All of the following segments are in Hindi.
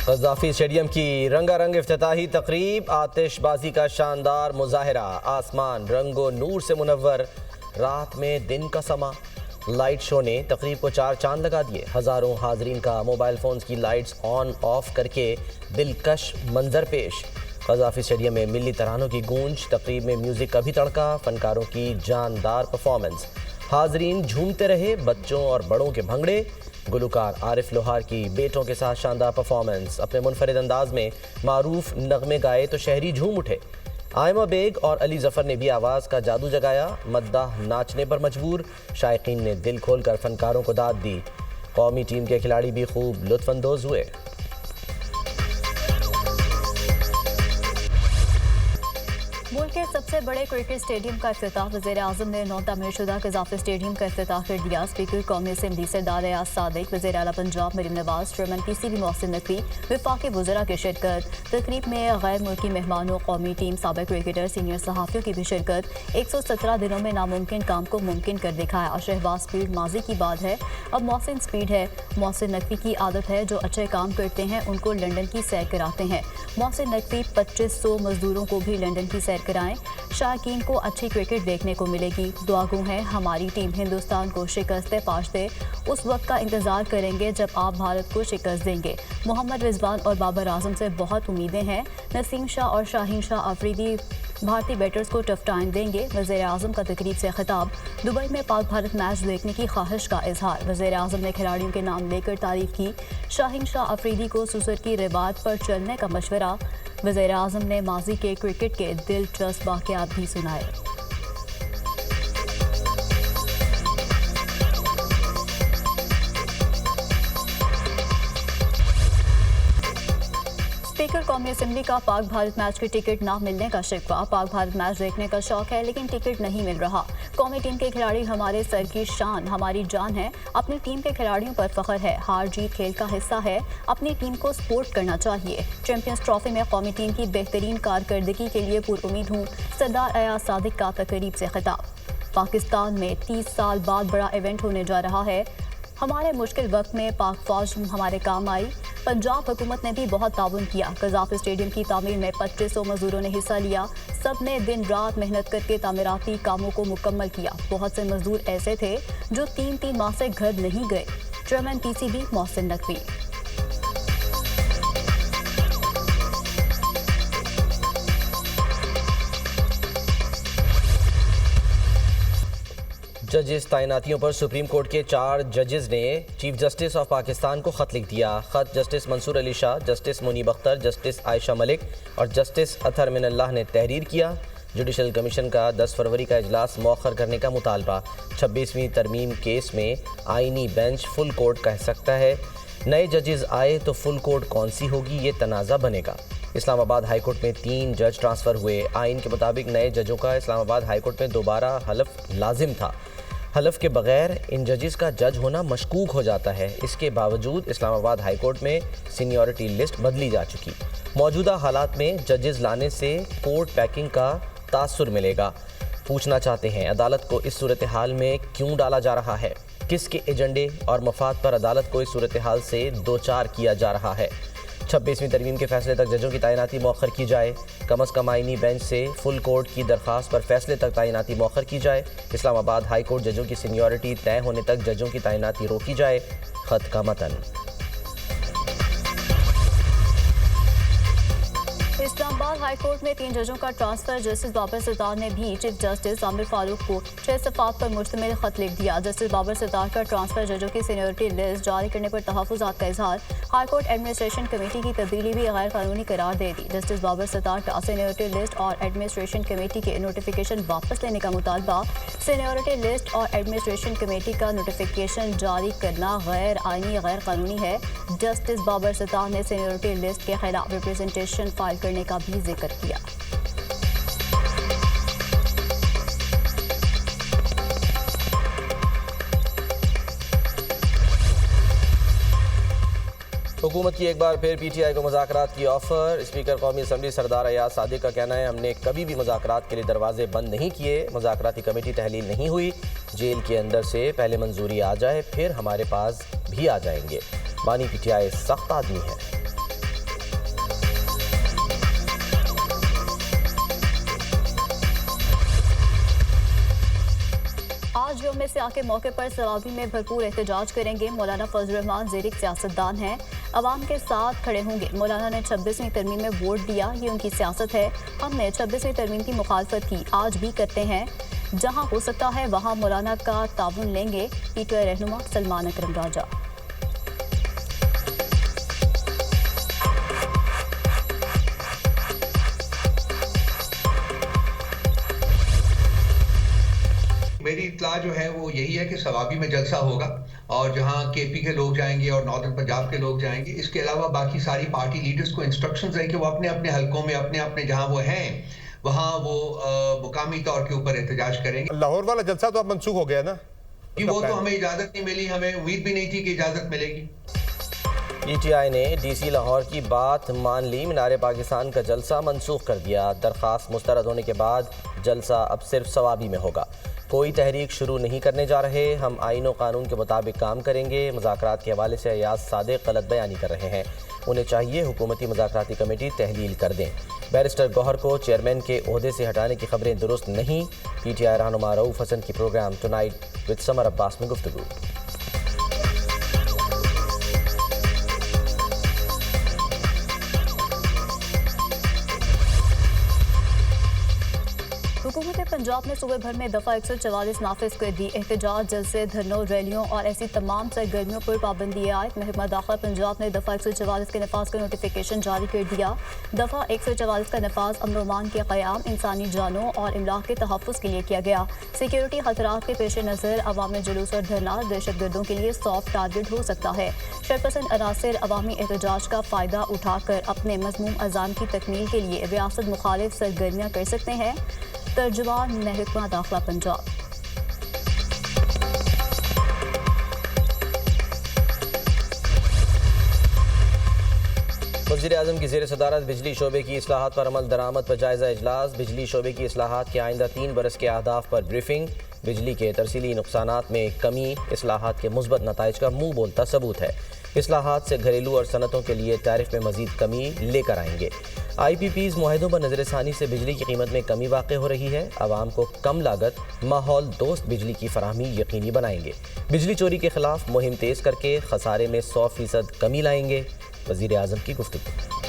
क़ज़ाफ़ी स्टेडियम की रंगारंग इफ्तिताही तकरीब, आतिशबाजी का शानदार मुजाहरा, आसमान रंगो नूर से मुनव्वर, रात में दिन का समा। लाइट शो ने तकरीब को चार चांद लगा दिए। हज़ारों हाजरीन का मोबाइल फ़ोन्स की लाइट्स ऑन ऑफ करके दिलकश मंजर पेश। क़ज़ाफ़ी स्टेडियम में मिली तरानों की गूंज, तकरीब में म्यूज़िक का भी तड़का, फ़नकारों की जानदार परफॉर्मेंस। हाजरीन झूमते रहे, बच्चों और बड़ों के भंगड़े। गुलकार आरिफ लोहार की बेटों के साथ शानदार परफॉर्मेंस। अपने मुनफरिद अंदाज में मारूफ नगमे गाए तो शहरी झूम उठे। आयमा बेग और अली जफ़र ने भी आवाज़ का जादू जगाया। मद्दाह नाचने पर मजबूर, शायकीन ने दिल खोल कर फनकारों को दाद दी। कौमी टीम के खिलाड़ी भी खूब लुत्फ़अंदोज़ हुए। मुल्क के सबसे बड़े क्रिकेट स्टेडियम का इफ्तिताह वज़ीर-ए-आज़म ने 9 तामीरशुदा क़ज़ाफ़ी स्टेडियम का इफ्तिताह कर दिया। स्पीकर कौमी असम्बली सरदार अयाज सादिक, वज़ीर आला पंजाब मरीम नवाज, चेयरमैन PCB मोहसिन नकवी, वफाकी वज़रा की शिरकत। तकरीब में गैर मुल्की मेहमानों, कौमी टीम, साबिक़ क्रिकेटर, सीनियर सहाफ़ियों की भी शिरकत। 117 दिनों में नामुमकिन काम को मुमकिन कर दिखाया। शहबाज स्पीड माजी की बात है, अब मोहसिन स्पीड है। मोहसिन नकवी की आदत है, जो अच्छे काम करते हैं उनको लंदन की सैर कराते हैं। मोहसिन नकवी 2500 मजदूरों को भी लंदन की सैर कराएं। शायकीन को अच्छी क्रिकेट देखने को मिलेगी। दुआगो है हमारी टीम हिंदुस्तान को शिकस्त पाश दे। उस वक्त का इंतज़ार करेंगे जब आप भारत को शिकस्त देंगे। मोहम्मद रिजवान और बाबर आजम से बहुत उम्मीदें हैं। नसीम शाह और शाहीन शाह अफरीदी भारतीय बैटर्स को टफ टाइम देंगे। वज़ीर आज़म का तकरीब से खिताब। दुबई में पाक भारत मैच देखने की ख्वाहिश का इजहार। वज़ीर आज़म ने खिलाड़ियों के नाम लेकर तारीफ की। शाहीन शाह अफरीदी को सुसर की रिवायत पर चलने का मशवरा। वज़ीर आज़म ने माजी के क्रिकेट के दिलचस्प वाक़यात भी सुनाए। स्पीकर कौमी असम्बली का पाक भारत मैच के टिकट ना मिलने का शिकवा। पाक भारत मैच देखने का शौक है लेकिन टिकट नहीं मिल रहा। कौमी टीम के खिलाड़ी हमारे सर की शान, हमारी जान है। अपनी टीम के खिलाड़ियों पर फख्र है। हार जीत खेल का हिस्सा है। अपनी टीम को सपोर्ट करना चाहिए। चैंपियंस ट्रॉफी में कौमी टीम की बेहतरीन कारकर्दगी के लिए पुरुम्मीद हूँ। सरदार अयाज सादिक का तकरीब से खिताब। पाकिस्तान में 30 साल बाद बड़ा इवेंट होने जा रहा है। हमारे मुश्किल वक्त में पाक फौज हमारे काम आई। पंजाब हुकूमत ने भी बहुत ताउन किया। क़ज़ाफ़ी स्टेडियम की तामीर में 2500 मजदूरों ने हिस्सा लिया। सब ने दिन रात मेहनत करके तामीराती कामों को मुकम्मल किया। बहुत से मजदूर ऐसे थे जो 3-3 माह से घर नहीं गए। Chairman PCB Mohsin Naqvi. जजेस तैनातियों पर सुप्रीम कोर्ट के 4 जजेस ने चीफ जस्टिस ऑफ पाकिस्तान को ख़त लिख दिया। ख़त justice Mansoor Ali Shah, justice Munib Akhtar, justice Ayesha Malik और जस्टिस अतहर मिनल्लाह ने तहरीर किया। जुडिशल कमीशन का 10 फरवरी का इजलास मौखर करने का मुतालबा। 26वीं तरमीम केस में आइनी बेंच फुल कोर्ट कह सकता है। नए जजेस आए तो फुल कोर्ट कौन सी होगी, ये तनाज़ा बनेगा। इस्लामाबाद हाईकोर्ट में 3 जज ट्रांसफ़र हुए। आइन के मुताबिक नए जजों का इस्लामाबाद हाईकोर्ट में दोबारा हलफ लाजिम था। हलफ के बगैर इन जजेस का जज होना मशकूक हो जाता है। इसके बावजूद इस्लामाबाद हाईकोर्ट में सीनियरिटी लिस्ट बदली जा चुकी। मौजूदा हालात में जजेस लाने से कोर्ट पैकिंग का तासुर मिलेगा। पूछना चाहते हैं, अदालत को इस सूरत हाल में क्यों डाला जा रहा है? किसके एजेंडे और मफाद पर अदालत को इस सूरत हाल से दो चार किया जा रहा है? 26वीं तरमीम के फैसले तक जजों की तैनाती मौखर की जाए। कम अज़ कम आइनी बेंच से फुल कोर्ट की दरख्वास्त पर फैसले तक तैनाती मौखर की जाए। इस्लामाबाद हाई कोर्ट जजों की सीनियरिटी तय होने तक जजों की तैनाती रोकी जाए। ख़त का मतन। इस्लामाबाद हाई कोर्ट में 3 जजों का ट्रांसफर। जस्टिस बाबर सितार ने भी चीफ जस्टिस आमिर फारूक को 6 सफ़ात पर मुश्तमिल खत लिख दिया। जस्टिस बाबर सितार का ट्रांसफर जजों की सीनियरिटी लिस्ट जारी करने पर तहफ़्फ़ुज़ात का इजहार। हाई कोर्ट एडमिनिस्ट्रेशन कमेटी की तब्दीली भी गैर कानूनी करार दे दी। जस्टिस बाबर सितार का सीनियरिटी लिस्ट और एडमिनिस्ट्रेशन कमेटी के नोटिफिकेशन वापस लेने का मुतालबा। सीनियरिटी लिस्ट और एडमिनिस्ट्रेशन कमेटी का नोटिफिकेशन जारी करना गैर आइनी, गैर कानूनी है। जस्टिस बाबर सितार ने सीनियरिटी लिस्ट के खिलाफ रिप्रेजेंटेशन फाइल करने का भी जिक्र किया। हुकूमत की एक बार फिर PTI को मुज़ाकरात की ऑफ़र। स्पीकर कौमी असम्बली सरदार अयाज सादिक का कहना है, हमने कभी भी मुज़ाकरात के लिए दरवाजे बंद नहीं किए। मुज़ाकराती कमेटी तहलील नहीं हुई। जेल के अंदर से पहले मंजूरी आ जाए फिर हमारे पास भी आ जाएंगे। बानी PTI सख्त आदमी है। में से आके मौके पर सवाबी में भरपूर एहतजाज करेंगे। मौलाना फजल रहमान ज़ेरिक सियासतदान हैं, अवाम के साथ खड़े होंगे। मौलाना ने 26वीं तरमीम में वोट दिया, ये उनकी सियासत है। हमने 26वीं तरमीम की मुखालफत की, आज भी करते हैं। जहाँ हो सकता है वहाँ मौलाना का ताउन लेंगे। पीटीआई रहनुमा सलमान अकरम राजा। मेरी इत्तला जो है वो यही है कि सवाबी में जलसा होगा और जहां केपी के लोग जाएंगे और नॉर्दर्न पंजाब के लोग जाएंगे। इसके अलावा बाकी सारी पार्टी लीडर्स को इंस्ट्रक्शंस हैं कि वो अपने अपने हलकों में अपने अपने जहां वो हैं वहां वो मुकामी तौर के ऊपर एहतजाज करेंगे। लाहौर वाला जलसा तो अब मंसूख हो गया ना कि वो तो हमें इजाजत नहीं मिली, हमें उम्मीद भी नहीं थी कि इजाजत मिलेगी। पीटीआई ने डीसी लाहौर की बात मान ली, मीनार पाकिस्तान का जलसा मंसूख कर दिया। दरख्वास्त मुस्तरद होने के बाद जलसा अब सिर्फ सवाबी में होगा। कोई तहरीक शुरू नहीं करने जा रहे, हम आईन और कानून के मुताबिक काम करेंगे। मुज़ाकरात के हवाले से अयाज सादिक गलत बयानी कर रहे हैं, उन्हें चाहिए हुकूमती मुज़ाकराती कमेटी तहलील कर दें। बैरिस्टर गौहर को चेयरमैन के ओहदे से हटाने की खबरें दुरुस्त नहीं। पीटीआई रहनुमा रऊफ हसन की programme tonight with Samar Abbas में गुफ्तगू। हुकूमत पंजाब ने सूबे भर में दफ़ा 144 नाफिज कर दी। एहतजाज, जलसे, धरनों, रैलियों और ऐसी तमाम सरगर्मियों पर पाबंदी आयद। महकमा दाखिला पंजाब ने दफ़ा 144 के नफाज का नोटिफिकेशन जारी कर दिया। दफ़ा 144 का नफाज अमन के क़याम, इंसानी जानों और इमलाक के तहफ़्फ़ुज़ के लिए किया गया। सिक्योरिटी खतरात के पेश नज़र अवाम में जुलूस और धरना दहशतगर्दों के लिए सॉफ्ट टारगेट हो सकता है। शरपसंद अनासर अवामी एहतजाज का फ़ायदा उठाकर अपने मज़मूम अज़ाम की तकमील के लिए रियासत मुखालिफ सरगर्मियाँ कर सकते हैं। तर्जुमान महकमा दाखिला पंजाब। वज़ीर-ए-आज़म की ज़ेर सदारत बिजली शोबे की इस्लाहात पर अमल दरामद पर जायज़ा इजलास। बिजली शोबे की इस्लाहात के आइंदा 3 बरस के अहदाफ पर ब्रीफिंग। बिजली के तरसीली नुकसानात में कमी इस्लाहात के मुस्बत नताइज का मुँह बोलता सबूत है। इस्लाहात से घरेलू और सनतों के लिए टैरिफ में मजीद कमी लेकर आएंगे। IPPs मुआहदों पर नज़रसानी से बिजली की कीमत में कमी वाक़ हो रही है। आवाम को कम लागत माहौल दोस्त बिजली की फराहमी यकीनी बनाएंगे। बिजली चोरी के खिलाफ मुहिम तेज़ करके खसारे में 100% कमी लाएंगे। वज़ीर-ए-आज़म की गुफ्तगू।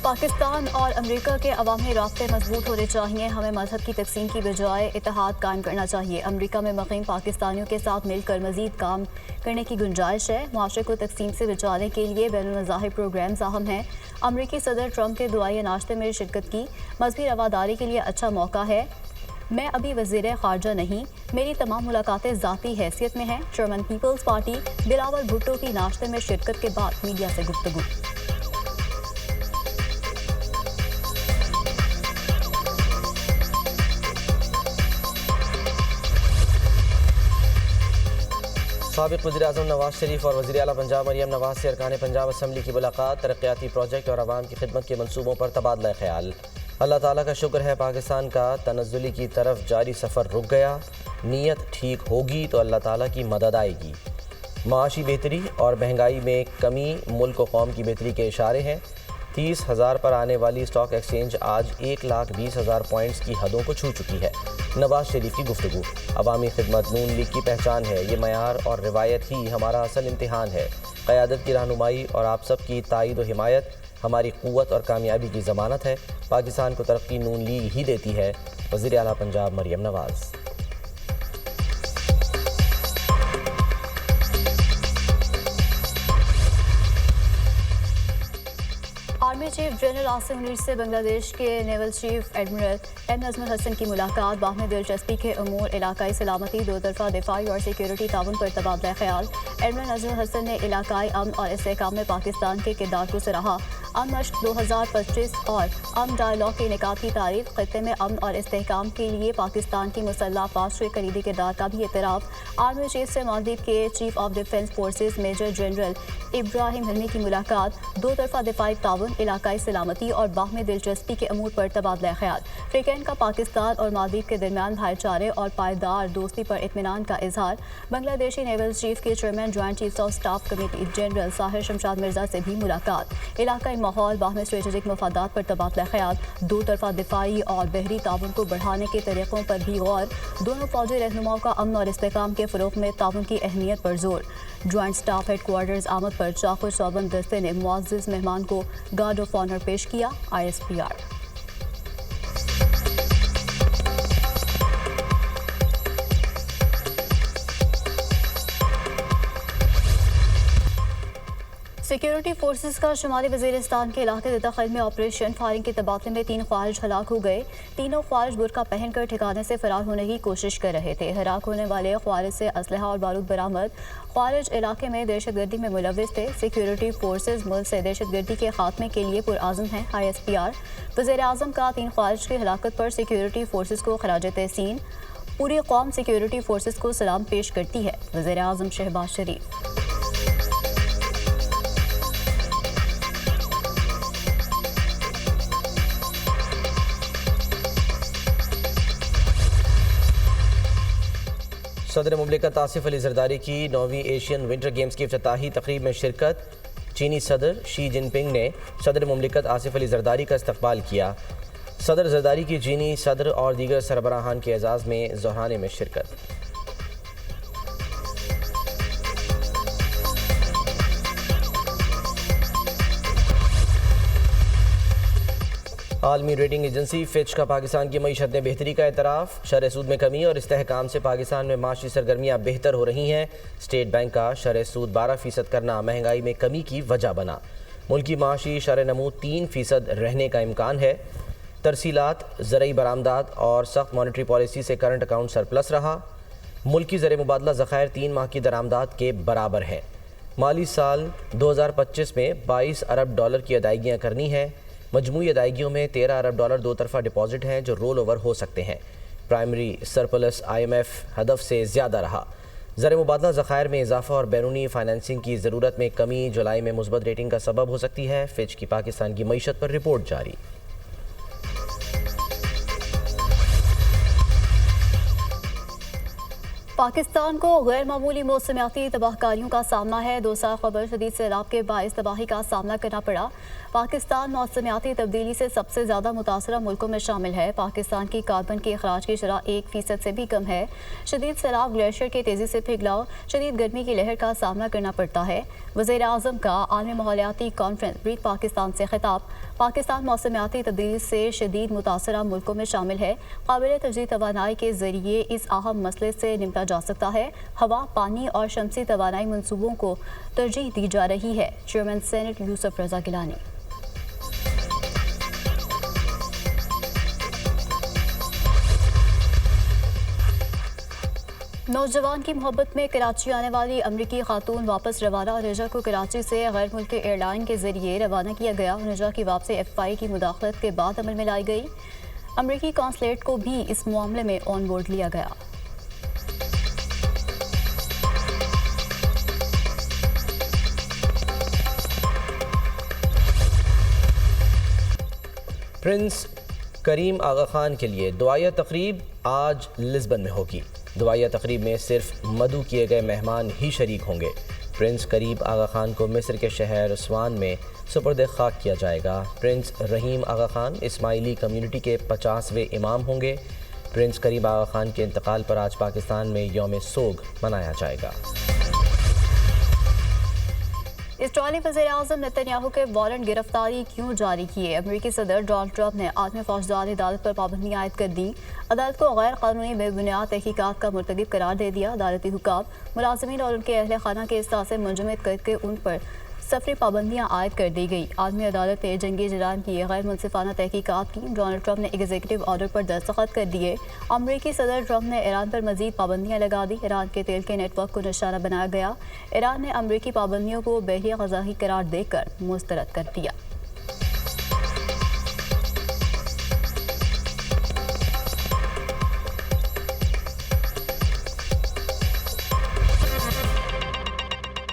पाकिस्तान और अमेरिका के अवामी रास्ते मजबूत होने चाहिए। हमें मजहब की तकसीम की बजाय इत्तेहाद कायम करना चाहिए। अमेरिका में मुक़ीम पाकिस्तानियों के साथ मिलकर मजीद काम करने की गुंजाइश है। मुआशरे को तकसीम से बचाने के लिए बैनुल-मज़ाहिब प्रोग्राम्स अहम हैं। अमेरिकी सदर ट्रंप के दुआए नाश्ते में शिरकत की, मजहबी रवादारी के लिए अच्छा मौका है। मैं अभी वज़ीर ख़ारजा नहीं, मेरी तमाम मुलाकातें ज़ाती हैसियत में हैं। चेयरमैन पीपल्स पार्टी बिलावल भुट्टो की नाश्ते में शिरकत के बाद मीडिया से गुफ्तगू। साबिक़ वज़ीर-ए-आज़म नवाज शरीफ और वज़ीर आला पंजाब मरियम नवाज से अरकान पंजाब असम्बली की मुलाकात। तरक्याती प्रोजेक्ट और आवाम की खिदमत के मनसूबों पर तबादला ख्याल। अल्लाह ताला का शुक्र है पाकिस्तान का तनज़्ज़ुली की तरफ जारी सफ़र रुक गया। नीयत ठीक होगी तो अल्लाह ताला की मदद आएगी। माशी बेहतरी और महंगाई में कमी मुल्क व कौम की बेहतरी के इशारे हैं। 30,000 पर आने वाली स्टॉक एक्सचेंज आज 1,20,000 पॉइंट्स की हदों को छू चुकी है। नवाज शरीफ की गुफ्तगू। अवामी खिदमत नून लीग की पहचान है, ये मयार और रिवायत ही हमारा असल इम्तिहान है। क़यादत की रहनुमाई और आप सब की ताईद व हिमायत हमारी क़ुव्वत और कामयाबी की ज़मानत है। पाकिस्तान को तरक्की नून लीग ही देती है। वज़ीर आला Punjab Maryam Nawaz. Army chief general Asim Munir से बांग्लादेश के naval chief admiral M Nazmul Hasan की मुलाकात। बाहमी दिलचस्पी के अमूर, इलाकाई सलामती, दो तरफा दिफाई और सिक्योरिटी ताउन पर तबादला ख्याल। एडमिरल नजमुल हसन ने इलाकाई अमन और इस्तेहकाम में पाकिस्तान के किरदार को सराहा। अमन मश्क 2025 और अमन डायलॉग के इनेकाद की तारीफ। खत्ते में अमन और इस्तेहकाम के लिए पाकिस्तान की मुसल्लह अफवाज के कलीदी किरदार का भी एतराफ़। आर्मी चीफ से मालदीव के chief of defence forces major general Ibrahim Hilmy की मुलाकात। दो तरफा दिफाई ताउन, इलाकाई सलामती और बाहमी दिलचस्पी के अमूर पर तबादला ख्याल। फ्रीकैन UN का पाकिस्तान और मालदीव के दरमियान भाईचारे और पायदार दोस्ती पर इत्मीनान का इजहार। बांग्लादेशी नेवल चीफ के chairman joint chiefs of staff committee general Sahir Shamshad Mirza से भी मुलाकात। इलाकाई माहौल, बाहमी स्ट्रेटेजिक मफादात पर तबादला ख्याल, दो तरफा दिफाई और बहरी ताउन को बढ़ाने के तरीक़ों पर भी गौर। दोनों फौजी रहनुमाओं का अमन और इस्तेहकाम के फ़रोग़ में ताउन की अहमियत पर जोर। ज्वाइंट स्टाफ हेडक्वार्टर्स आमद पर चाको चौबंद दस्ते ने मुअज़्ज़िज़ मेहमान को गार्ड ऑफ ऑनर पेश किया। ISPR। सिक्योरिटी फोर्सेस का शुमाली वज़ीरिस्तान के इलाके दखल में ऑपरेशन फायरिंग के तबादले में 3 ख्वारिज हलाक हो गए। तीनों ख्वारिज बुरका पहनकर ठिकाने से फरार होने की कोशिश कर रहे थे। हलाक होने वाले ख्वारिज से असलहा और बारूद बरामद। ख्वारिज इलाके में दहशतगर्दी में मुलव्विस थे। सिक्योरिटी फोर्सेस मुल्क से दहशतगर्दी के खात्मे के लिए पुरआज़म हैं। ISPR। वज़ीर-ए-आज़म का 3 ख्वारिज की हलाकत पर सिक्योरिटी फोर्सेस को खराज तहसीन। पूरी कौम सिक्योरिटी फोर्सेस को सलाम पेश करती है। वज़ीर-ए-आज़म शहबाज शरीफ। सदर मुमलिकत आसिफ अली जरदारी की 9वीं एशियन विंटर गेम्स की इफ्तिताही तकरीब में शिरकत। चीनी सदर शी जिनपिंग ने सदर मुमलिकत आसिफ अली जरदारी का इस्तकबाल किया। सदर जरदारी की चीनी सदर और दीगर सरबराहान के एजाज़ में ज़ोहराने में शिरकत। आलमी रेटिंग एजेंसी फिच का पाकिस्तान की मईशत में बेहतरी का एतराफ़। शरह सूद में कमी और इस्तेहकाम से पाकिस्तान में माशी सरगर्मियाँ बेहतर हो रही हैं। स्टेट बैंक का शरह सूद 12% करना महंगाई में कमी की वजह बना। मुल्की माशी शरह नमू 3% रहने का इम्कान है। तरसीलात, ज़रई बरामदात और सख्त मॉनेटरी पॉलिसी से करंट अकाउंट सरप्लस रहा। मुल्की ज़र मुबादला ज़खायर 3 माह की दरामदात के बराबर है। माली साल 2025 में 22 अरब डॉलर की अदायगियाँ करनी हैं। मजमूई अदायगियों में 13 अरब डॉलर 2 तरफा डिपॉजिट हैं जो रोल ओवर हो सकते हैं। प्राइमरी सरप्लस IMF हदफ से ज़्यादा रहा। ज़र मुबादला ज़खायर में इजाफा और बैरूनी फाइनेंसिंग की ज़रूरत में कमी जुलाई में मुस्बत रेटिंग का सबब हो सकती है। फिच की पाकिस्तान की मईशत पर रिपोर्ट जारी। पाकिस्तान को गैर मामूली मौसमियाती तबाहकारियों का सामना है। 2 साल कबल शदीद सैलाब के बाइस तबाही का सामना करना पड़ा। पाकिस्तान मौसमियाती तब्दीली से सबसे ज़्यादा मुतासरा मुल्कों में शामिल है। पाकिस्तान की कार्बन के अखराज की शरह 1% से भी कम है। शदीद सैलाब, ग्लेशियर के तेज़ी से पिघलाव, शदीद गर्मी की लहर का सामना करना पड़ता है। वज़ीर-ए-आज़म का आलमी माहौलियाती कॉन्फ्रेंस ब्रीथ पाकिस्तान से खिताब। पाकिस्तान मौसमियाती तब्दीली से शदीद मुतासरा मुल्कों में शामिल है। काबिल तरजीह तवानाई के ज़रिए इस अहम मसले से निपटा जा सकता है। हवा, पानी और शमसी तवानाई मनसूबों को तरजीह दी जा रही है। चेयरमैन सेनेट यूसुफ रज़ा गिलानी। नौजवान की मोहब्बत में कराची आने वाली अमरीकी खातून वापस रवाना। रजा को कराची से गैर मुल्की एयरलाइन के जरिए रवाना किया गया। रजा की वापसी FBI की मुदाखलत के बाद अमल में लाई गई। अमरीकी कॉन्सुलेट को भी इस मामले में ऑन बोर्ड लिया गया। प्रिंस करीम आगा खान के लिए दुआया तकरीब आज लिस्बन में होगी। दुआया तकरीब में सिर्फ मदऊ किए गए मेहमान ही शरीक होंगे। प्रिंस करीम आगा खान को मिस्र के शहर उस्वान में सुपर्द खाक किया जाएगा। प्रिंस रहीम आगा खान इस्माइली कम्युनिटी के 50वें इमाम होंगे। प्रिंस करीम आगा खान के इंतकाल पर आज पाकिस्तान में यौम सोग मनाया जाएगा। इस्राईली वज़ीर-ए-आज़म नेतन्याहू के वारंट गिरफ्तारी क्यों जारी किए? अमेरिकी सदर डोनाल्ड ट्रंप ने आदमी फौजदारी अदालत पर पाबंदी आयद कर दी। अदालत को गैर कानूनी बेबुनियाद तहकीकात का मुर्तकिब करार दे दिया। अदालती हुक्म, मुलाजिमीन और उनके अहल खाना के इस्ता से मुंजमद करके उन पर सफरी पाबंदियाँ आयद कर दी गई। आलमी अदालत ने जंगी जराइम की गैर मुनसिफाना तहकीकात की। डोनाल्ड ट्रंप ने एग्जीक्यूटिव ऑर्डर पर दस्तखत कर दिए। अमरीकी सदर ट्रंप ने ईरान पर मजीद पाबंदियाँ लगा दी। ईरान के तेल के नेटवर्क को निशाना बनाया गया। ईरान ने अमरीकी पाबंदियों को बहरिया ग़ज़ाही करार देकर मुस्तरद कर दिया।